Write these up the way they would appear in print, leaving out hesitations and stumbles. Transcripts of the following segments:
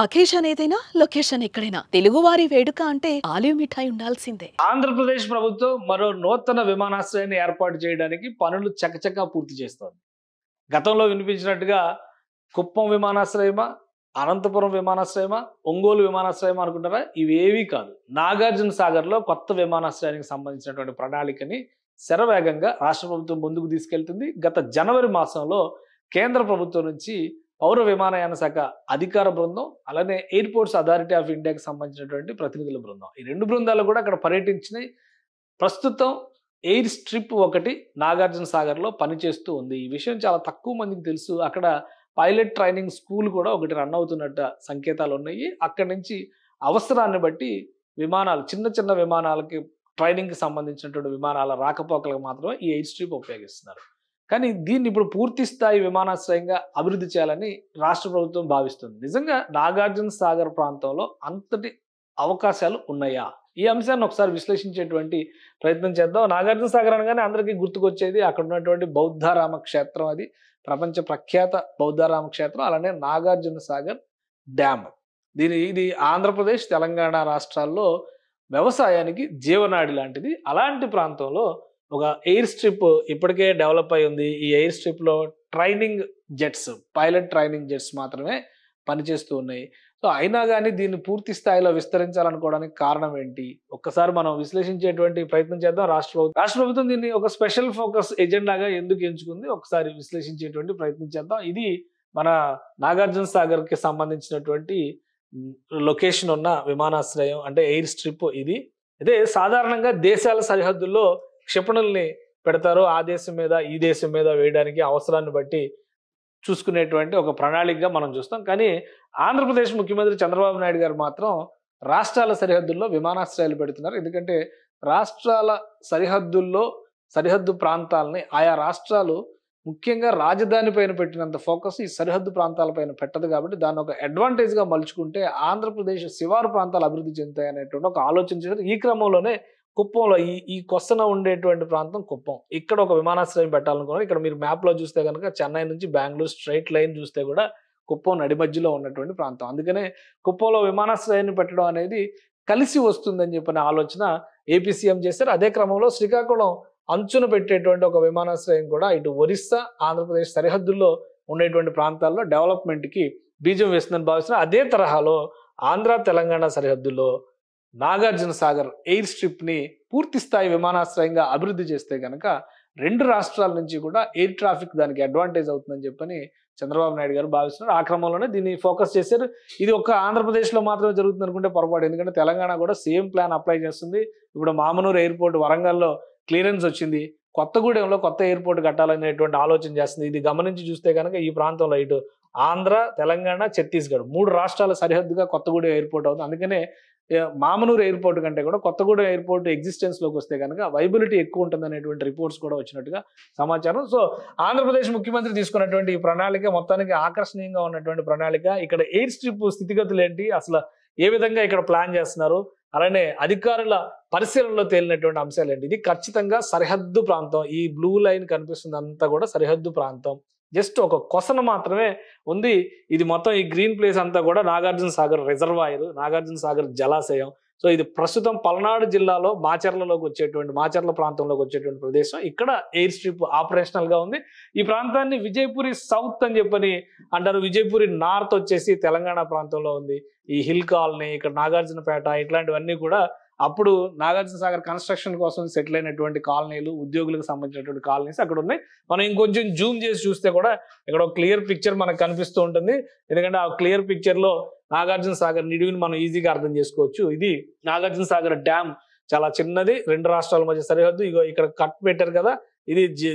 Occasion ఏదైనా location ఎక్కడైనా తెలుగువారి వేడుక అంటే ఆలివ్ మిఠాయి ఉండాల్సిందే. ఆంధ్రప్రదేశ్ ప్రభుత్వం మరో నూతన విమానాశ్రయాన్ని ఏర్పాటు చేయడానికి పనులు చకచకా పూర్తి చేస్తోంది. గతంలో వినిపించినట్టుగా కుప్పం విమానాశ్రయమా, అనంతపురం విమానాశ్రయమా, ఒంగోలు విమానాశ్రయమా అనుకుంటారా? ఇవేవీ కాదు. నాగార్జున సాగర్‌లో కొత్త విమానాశ్రయానికి సంబంధించినటువంటి ప్రణాళికని శరవేగంగా రాష్ట్ర ప్రభుత్వం ముందుకు తీసుకెళ్తుంది. గత జనవరి మాసంలో కేంద్ర ప్రభుత్వం నుంచి పౌర విమానయాన శాఖ అధికార బృందం, అలానే ఎయిర్‌పోర్ట్స్ అథారిటీ ఆఫ్ ఇండియాకి సంబంధించినటువంటి ప్రతినిధుల బృందం. ఈ 2 బృందాలు కూడా అక్కడ పర్యటించినాయి. ప్రస్తుతం ఎయిర్ స్ట్రిప్ ఒకటి నాగార్జున సాగర్‌లో పనిచేస్తూ ఉంది. ఈ విషయం చాలా తక్కువ మందికి తెలుసు. అక్కడ పైలట్ ట్రైనింగ్ స్కూల్ కూడా ఒకటి రన్ అవుతున్నట్టు సంకేతాలున్నాయి. అక్కడి నుంచి అవసరాన్ని బట్టి విమానాలు చిన్న చిన్న విమానాలకి ట్రైనింగ్‌కి సంబంధించినటువంటి విమానాల రాకపోకలకు మాత్రమే ఈ ఎయిర్ స్ట్రిప్ ఉపయోగిస్తున్నారు. కానీ దీన్ని ఇప్పుడు పూర్తి స్థాయి విమానాశ్రయంగా అభివృద్ధి చేయాలని రాష్ట్ర ప్రభుత్వం భావిస్తుంది. నిజంగా నాగార్జున సాగర్ ప్రాంతంలో అంతటి అవకాశాలు ఉన్నాయా? ఈ అంశాన్ని ఒకసారి విశ్లేషించేటువంటి ప్రయత్నం చేద్దాం. నాగార్జున సాగర్ అనగానే అందరికీ గుర్తుకొచ్చేది అక్కడ ఉన్నటువంటి బౌద్ధరామ క్షేత్రం. అది ప్రపంచ ప్రఖ్యాత బౌద్ధరామ క్షేత్రం. అలానే నాగార్జున సాగర్ డ్యామ్. ఇది ఆంధ్రప్రదేశ్, తెలంగాణ రాష్ట్రాల్లో వ్యవసాయానికి జీవనాడి లాంటిది. అలాంటి ప్రాంతంలో ఒక ఎయిర్ స్ట్రిప్ ఇప్పటికే డెవలప్ అయి ఉంది. ఈ ఎయిర్ స్ట్రిప్‌లో training jets, pilot training jets మాత్రమే పనిచేస్తూ ఉన్నాయి. సో, అయినా గాని దీన్ని పూర్తి స్థాయిలో విస్తరించాలనుకోవడానికి కారణం ఏంటి? ఒక్కసారి మనం విశ్లేషించేటువంటి ప్రయత్నం చేద్దాం. రాష్ట్ర ప్రభుత్వం దీన్ని ఒక స్పెషల్ ఫోకస్ ఎజెండాగా ఎందుకు ఎంచుకుంది? ఒకసారి విశ్లేషించేటువంటి ప్రయత్నం చేద్దాం. ఇది మన నాగార్జున సాగర్‌కి సంబంధించినటువంటి లొకేషన్ ఉన్న విమానాశ్రయం అంటే ఎయిర్ స్ట్రిప్ ఇది. అయితే సాధారణంగా దేశాల సరిహద్దుల్లో క్షిపణుల్ని పెడతారు. ఆ దేశం మీద, ఈ దేశం మీద వేయడానికి అవసరాన్ని బట్టి చూసుకునేటువంటి ఒక ప్రణాళికగా మనం చూస్తాం. కానీ ఆంధ్రప్రదేశ్ ముఖ్యమంత్రి చంద్రబాబు నాయుడు గారు మాత్రం రాష్ట్రాల సరిహద్దుల్లో విమానాశ్రయాలు పెడుతున్నారు. ఎందుకంటే రాష్ట్రాల సరిహద్దుల్లో సరిహద్దు ప్రాంతాలని ఆయా రాష్ట్రాలు ముఖ్యంగా రాజధాని పైన పెట్టినంత ఫోకస్ ఈ సరిహద్దు ప్రాంతాలపైన పెట్టదు కాబట్టి దాన్ని ఒక అడ్వాంటేజ్‌గా మలుచుకుంటే ఆంధ్రప్రదేశ్ శివారు ప్రాంతాలు అభివృద్ధి చెందుతాయి అనేటువంటి ఒక ఆలోచన చేశారు. ఈ క్రమంలోనే కుప్పంలో ఈ కొసన ఉండేటువంటి ప్రాంతం కుప్పం. ఇక్కడ ఒక విమానాశ్రయం పెట్టాలనుకున్నారు. ఇక్కడ మీరు మ్యాప్‌లో చూస్తే గనుక చెన్నై నుంచి బెంగుళూరు స్ట్రెయిట్ లైన్ చూస్తే కూడా కుప్పం నడి మధ్యలో ఉన్నటువంటి ప్రాంతం. అందుకనే కుప్పంలో విమానాశ్రయాన్ని పెట్టడం అనేది కలిసి వస్తుందని చెప్పిన ఆలోచన ఏపీ సీఎం చేశారు. అదే క్రమంలో శ్రీకాకుళం అంచున పెట్టేటువంటి ఒక విమానాశ్రయం కూడా ఇటు ఒరిస్సా, ఆంధ్రప్రదేశ్ సరిహద్దుల్లో ఉండేటువంటి ప్రాంతాల్లో డెవలప్‌మెంట్‌కి బీజం వేస్తుందని భావిస్తున్నారు. అదే తరహాలో ఆంధ్ర, తెలంగాణ సరిహద్దుల్లో నాగార్జున సాగర్ ఎయిర్ స్ట్రిప్‌ని పూర్తి స్థాయి విమానాశ్రయంగా అభివృద్ధి చేస్తే గనక 2 రాష్ట్రాల నుంచి కూడా ఎయిర్ ట్రాఫిక్ దానికి అడ్వాంటేజ్ అవుతుందని చెప్పని చంద్రబాబు నాయుడు గారు భావిస్తున్నారు. ఆ క్రమంలోనే దీన్ని ఫోకస్ చేశారు. ఇది ఒక్క ఆంధ్రప్రదేశ్‌లో మాత్రమే జరుగుతుంది అనుకుంటే పొరపాటు. ఎందుకంటే తెలంగాణ కూడా సేమ్ ప్లాన్ అప్లై చేస్తుంది. ఇప్పుడు మామనూరు ఎయిర్‌పోర్ట్ వరంగల్‌లో క్లియరెన్స్ వచ్చింది. కొత్తగూడెంలో కొత్త ఎయిర్‌పోర్ట్ కట్టాలనేటువంటి ఆలోచన చేస్తుంది. ఇది గమనించి చూస్తే గనక ఈ ప్రాంతంలో ఇటు ఆంధ్ర, తెలంగాణ, ఛత్తీస్‌గఢ్ 3 రాష్ట్రాల సరిహద్దుగా కొత్తగూడెం ఎయిర్‌పోర్ట్ అవుతుంది. అందుకనే మామనూరు ఎయిర్‌పోర్ట్ కంటే కూడా కొత్తగూడెం ఎయిర్‌పోర్ట్ ఎగ్జిస్టెన్స్‌లోకి వస్తే గనక వైబిలిటీ ఎక్కువ ఉంటుందనేటువంటి రిపోర్ట్స్ కూడా వచ్చినట్టుగా సమాచారం. సో, ఆంధ్రప్రదేశ్ ముఖ్యమంత్రి తీసుకున్నటువంటి ఈ ప్రణాళిక మొత్తానికి ఆకర్షణీయంగా ఉన్నటువంటి ప్రణాళిక. ఇక్కడ ఎయిర్ స్ట్రిప్ స్థితిగతులు ఏంటి? అసలు ఏ విధంగా ఇక్కడ ప్లాన్ చేస్తున్నారు? అలానే అధికారుల పరిశీలనలో తేలినటువంటి అంశాలు ఏంటి? ఇది ఖచ్చితంగా సరిహద్దు ప్రాంతం. ఈ బ్లూ లైన్ కనిపిస్తుందంతా కూడా సరిహద్దు ప్రాంతం. జస్ట్ ఒక కొసన మాత్రమే ఉంది. ఇది మొత్తం ఈ గ్రీన్ ప్లేస్ అంతా కూడా నాగార్జున సాగర్ రిజర్వాయర్, నాగార్జున సాగర్ జలాశయం. సో, ఇది ప్రస్తుతం పల్నాడు జిల్లాలో మాచర్ల ప్రాంతంలోకి వచ్చేటువంటి ప్రదేశం. ఇక్కడ ఎయిర్ స్ట్రిప్ ఆపరేషనల్‌గా ఉంది. ఈ ప్రాంతాన్ని విజయపురి సౌత్ అని చెప్పని అంటారు. విజయపురి నార్త్ వచ్చేసి తెలంగాణ ప్రాంతంలో ఉంది. ఈ హిల్ కాలనీ, ఇక్కడ నాగార్జునపేట ఇట్లాంటివన్నీ కూడా అప్పుడు నాగార్జున సాగర్ కన్‌స్ట్రక్షన్ కోసం సెటిల్ అయినటువంటి కాలనీలు, ఉద్యోగులకు సంబంధించినటువంటి కాలనీస్ అక్కడ ఉన్నాయి. మనం ఇంకొంచెం జూమ్ చేసి చూస్తే కూడా ఇక్కడ ఒక క్లియర్ పిక్చర్ మనకు కనిపిస్తూ ఉంటుంది. ఎందుకంటే ఆ క్లియర్ పిక్చర్‌లో నాగార్జున సాగర్ నిడివిని మనం ఈజీగా అర్థం చేసుకోవచ్చు. ఇది నాగార్జున సాగర్ డ్యామ్ చాలా చిన్నది. 2 రాష్ట్రాల మధ్య సరిహద్దు. ఇగో ఇక్కడ కట్ పెట్టారు కదా! ఇది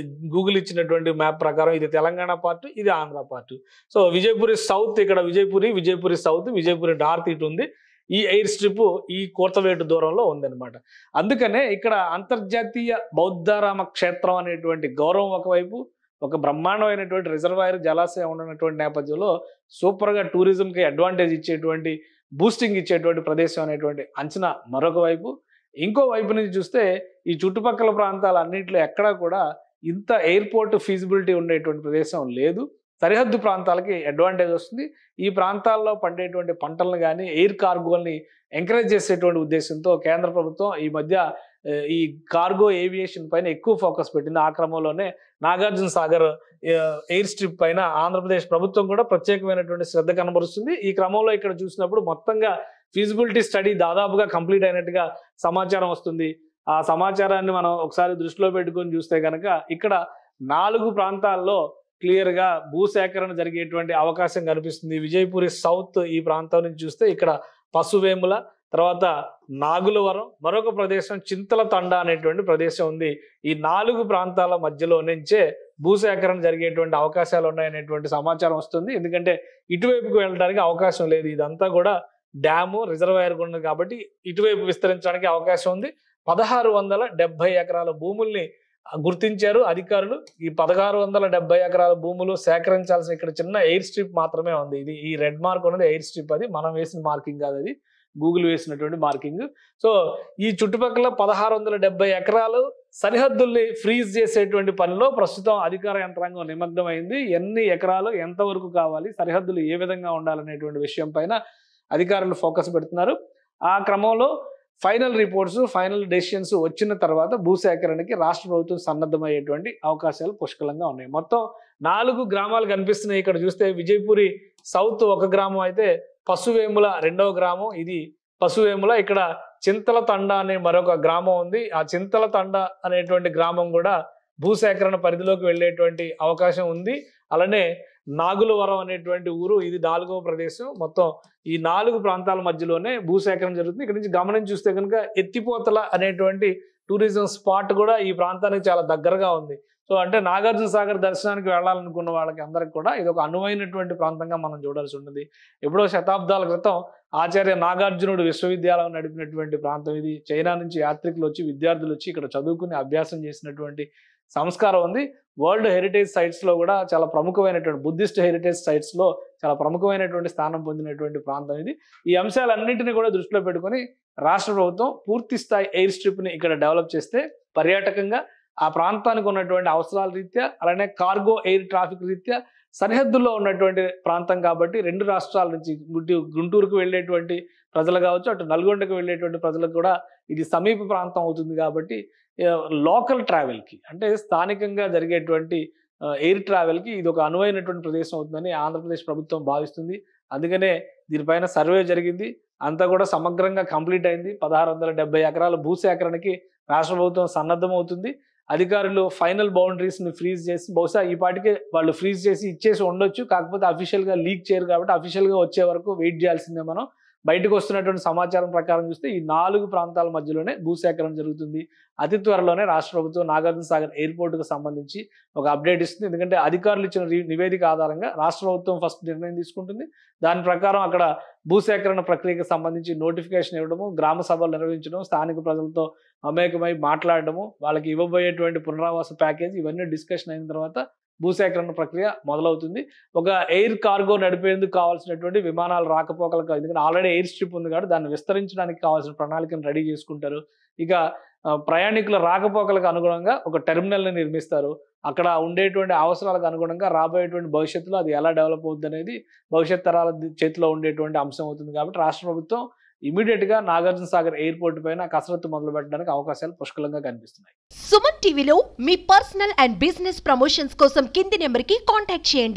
గూగుల్ ఇచ్చినటువంటి మ్యాప్ ప్రకారం ఇది తెలంగాణ పార్ట్, ఇది Andhra part. So, Vijayapuri south ఇక్కడ విజయపురి సౌత్, విజయపురి నార్త్ ఇటు ఉంది. ఈ ఎయిర్ స్ట్రిప్ ఈ కోతవేటు దూరంలో ఉందన్నమాట. అందుకనే ఇక్కడ అంతర్జాతీయ బౌద్ధరామ క్షేత్రం అనేటువంటి గౌరవం ఒకవైపు, ఒక బ్రహ్మాండమైనటువంటి రిజర్వాయర్ జలాశయం ఉన్నటువంటి నేపథ్యంలో సూపర్‌గా టూరిజంకి అడ్వాంటేజ్ ఇచ్చేటువంటి, బూస్టింగ్ ఇచ్చేటువంటి ప్రదేశం అనేటువంటి అంచనా మరొక వైపు. ఇంకో వైపు నుంచి చూస్తే ఈ చుట్టుపక్కల ప్రాంతాలన్నింటిలో ఎక్కడా కూడా ఇంత ఎయిర్‌పోర్ట్ ఫీజిబిలిటీ ఉండేటువంటి ప్రదేశం లేదు. సరిహద్దు ప్రాంతాలకి అడ్వాంటేజ్ వస్తుంది. ఈ ప్రాంతాల్లో పండేటువంటి పంటలను కానీ ఎయిర్ కార్గోల్ని ఎంకరేజ్ చేసేటువంటి ఉద్దేశంతో కేంద్ర ప్రభుత్వం ఈ మధ్య ఈ కార్గో ఏవియేషన్ పైన ఎక్కువ ఫోకస్ పెట్టింది. ఆ క్రమంలోనే నాగార్జున సాగర్ ఎయిర్ స్ట్రిప్ పైన ఆంధ్రప్రదేశ్ ప్రభుత్వం కూడా ప్రత్యేకమైనటువంటి శ్రద్ధ కనబరుస్తుంది. ఈ క్రమంలో ఇక్కడ చూసినప్పుడు మొత్తంగా ఫీజిబిలిటీ స్టడీ దాదాపుగా కంప్లీట్ అయినట్టుగా సమాచారం వస్తుంది. ఆ సమాచారాన్ని మనం ఒకసారి దృష్టిలో పెట్టుకొని చూస్తే కనుక ఇక్కడ 4 ప్రాంతాల్లో క్లియర్ గా భూసేకరణ జరిగేటువంటి అవకాశం కనిపిస్తుంది. విజయపురి సౌత్ ఈ ప్రాంతం నుంచి చూస్తే ఇక్కడ పశువేముల, తర్వాత నాగులవరం, మరొక ప్రదేశం చింతల తండ అనేటువంటి ప్రదేశం ఉంది. ఈ 4 ప్రాంతాల మధ్యలో నుంచే భూసేకరణ జరిగేటువంటి అవకాశాలు ఉన్నాయనేటువంటి సమాచారం వస్తుంది. ఎందుకంటే ఇటువైపుకు వెళ్ళడానికి అవకాశం లేదు. ఇదంతా కూడా డ్యాము రిజర్వాయర్ ఉన్నది కాబట్టి ఇటువైపు విస్తరించడానికి అవకాశం ఉంది. 1670 ఎకరాల భూముల్ని గుర్తించారు అధికారులు. ఈ 1670 ఎకరాల భూములు సేకరించాల్సిన ఇక్కడ చిన్న ఎయిర్ స్ట్రిప్ మాత్రమే ఉంది. ఇది ఈ రెడ్ మార్క్ ఉన్నది ఎయిర్ స్ట్రిప్, అది మనం వేసిన మార్కింగ్ కాదు, అది గూగుల్ వేసినటువంటి మార్కింగ్. సో ఈ చుట్టుపక్కల 1670 ఎకరాలు సరిహద్దుల్ని ఫ్రీజ్ చేసేటువంటి పనిలో ప్రస్తుతం అధికార యంత్రాంగం నిమగ్నమైంది. ఎన్ని ఎకరాలు ఎంతవరకు కావాలి, సరిహద్దులు ఏ విధంగా ఉండాలనేటువంటి విషయం పైన అధికారులు ఫోకస్ పెడుతున్నారు. ఆ క్రమంలో ఫైనల్ రిపోర్ట్స్, ఫైనల్ డెసిషన్స్ వచ్చిన తర్వాత భూసేకరణకి రాష్ట్ర ప్రభుత్వం సన్నద్ధమయ్యేటువంటి అవకాశాలు పుష్కలంగా ఉన్నాయి. మొత్తం 4 గ్రామాలు కనిపిస్తున్నాయి. ఇక్కడ చూస్తే విజయపురి సౌత్ ఒక గ్రామం అయితే పశువేముల 2వ గ్రామం, ఇది పశువేముల. ఇక్కడ చింతల తండ అనే మరొక గ్రామం ఉంది. ఆ చింతల తండ అనేటువంటి గ్రామం కూడా భూసేకరణ పరిధిలోకి వెళ్ళేటువంటి అవకాశం ఉంది. అలానే నాగులవరం అనేటువంటి ఊరు, ఇది 4వ ప్రదేశం. మొత్తం ఈ 4 ప్రాంతాల మధ్యలోనే భూసేకరణ జరుగుతుంది. ఇక్కడ నుంచి గమనించి చూస్తే కనుక ఎత్తిపోతల అనేటువంటి టూరిజం స్పాట్ కూడా ఈ ప్రాంతానికి చాలా దగ్గరగా ఉంది. సో అంటే నాగార్జున సాగర్ దర్శనానికి వెళ్ళాలనుకున్న వాళ్ళకి అందరికి కూడా ఇది ఒక అనువైనటువంటి ప్రాంతంగా మనం చూడాల్సి ఉంటుంది. ఎప్పుడో శతాబ్దాల క్రితం ఆచార్య నాగార్జునుడు విశ్వవిద్యాలయం నడిపినటువంటి ప్రాంతం ఇది. చైనా నుంచి యాత్రికులు వచ్చి, విద్యార్థులు వచ్చి ఇక్కడ చదువుకుని అభ్యాసం చేసినటువంటి సంస్కారం ఉంది. వరల్డ్ హెరిటేజ్ సైట్స్ లో కూడా చాలా ప్రముఖమైనటువంటి బుద్ధిస్ట్ హెరిటేజ్ సైట్స్ లో చాలా ప్రముఖమైనటువంటి స్థానం పొందినటువంటి ప్రాంతం ఇది. ఈ అంశాలన్నింటినీ కూడా దృష్టిలో పెట్టుకొని రాష్ట్ర ప్రభుత్వం పూర్తి స్థాయి ఎయిర్ స్ట్రిప్ ని ఇక్కడ డెవలప్ చేస్తే పర్యాటకంగా ఆ ప్రాంతానికి ఉన్నటువంటి అవసరాల రీత్యా, అలానే కార్గో ఎయిర్ ట్రాఫిక్ రీత్యా సరిహద్దుల్లో ఉన్నటువంటి ప్రాంతం కాబట్టి 2 రాష్ట్రాల నుంచి గుంటూరుకు వెళ్ళేటువంటి ప్రజలు కావచ్చు, అటు నల్గొండకు వెళ్ళేటువంటి ప్రజలకు కూడా ఇది సమీప ప్రాంతం అవుతుంది. కాబట్టి లోకల్ ట్రావెల్కి, అంటే స్థానికంగా జరిగేటువంటి ఎయిర్ ట్రావెల్కి ఇది ఒక అనువైనటువంటి ప్రదేశం అవుతుందని ఆంధ్రప్రదేశ్ ప్రభుత్వం భావిస్తుంది. అందుకనే దీనిపైన సర్వే జరిగింది, అంతా కూడా సమగ్రంగా కంప్లీట్ అయింది. 1670 ఎకరాల భూసేకరణకి రాష్ట్ర ప్రభుత్వం సన్నద్ధం అవుతుంది. అధికారులు ఫైనల్ బౌండరీస్ని ఫ్రీజ్ చేసి, బహుశా ఈ పాటికే వాళ్ళు ఫ్రీజ్ చేసి ఇచ్చేసి ఉండొచ్చు, కాకపోతే అఫీషియల్గా లీక్ చేయరు కాబట్టి అఫీషియల్గా వచ్చే వరకు వెయిట్ చేయాల్సిందే. మనం బయటకు వస్తున్నటువంటి సమాచారం ప్రకారం చూస్తే ఈ 4 ప్రాంతాల మధ్యలోనే భూసేకరణ జరుగుతుంది. అతి త్వరలోనే రాష్ట్ర ప్రభుత్వం నాగార్జున సాగర్ ఎయిర్పోర్ట్కు సంబంధించి ఒక అప్డేట్ ఇస్తుంది. ఎందుకంటే అధికారులు ఇచ్చిన నివేదిక ఆధారంగా రాష్ట్ర ప్రభుత్వం ఫస్ట్ నిర్ణయం తీసుకుంటుంది. దాని ప్రకారం అక్కడ భూసేకరణ ప్రక్రియకు సంబంధించి నోటిఫికేషన్ ఇవ్వడము, గ్రామ సభలు నిర్వహించడం, స్థానిక ప్రజలతో మమేకమై మాట్లాడడము, వాళ్ళకి ఇవ్వబోయేటువంటి పునరావాస ప్యాకేజ్, ఇవన్నీ డిస్కషన్ అయిన తర్వాత భూసేకరణ ప్రక్రియ మొదలవుతుంది. ఒక ఎయిర్ కార్గో నడిపేందుకు కావాల్సినటువంటి విమానాలు రాకపోకలకు, ఎందుకంటే ఆల్రెడీ ఎయిర్ స్ట్రిప్ ఉంది కాబట్టి దాన్ని విస్తరించడానికి కావాల్సిన ప్రణాళికను రెడీ చేసుకుంటారు. ఇక ప్రయాణికుల రాకపోకలకు అనుగుణంగా ఒక టెర్మినల్ని నిర్మిస్తారు. అక్కడ ఉండేటువంటి అవసరాలకు అనుగుణంగా రాబోయేటువంటి భవిష్యత్తులో అది ఎలా డెవలప్ అవుతుంది అనేది భవిష్యత్ తరాల చేతిలో ఉండేటువంటి అంశం అవుతుంది. కాబట్టి రాష్ట్ర ప్రభుత్వం ఇమీడియట్ గా నాగార్జున సాగర్ ఎయిర్పోర్ట్ పైన కసరత్తు మొదలు పెట్టడానికి అవకాశాలు పుష్కలంగా కనిపిస్తున్నాయి. సుమన్ టీవీలో మీ పర్సనల్ అండ్ బిజినెస్ ప్రమోషన్స్ కోసం కింది నెంబర్ కి కాంటాక్ట్ చేయండి.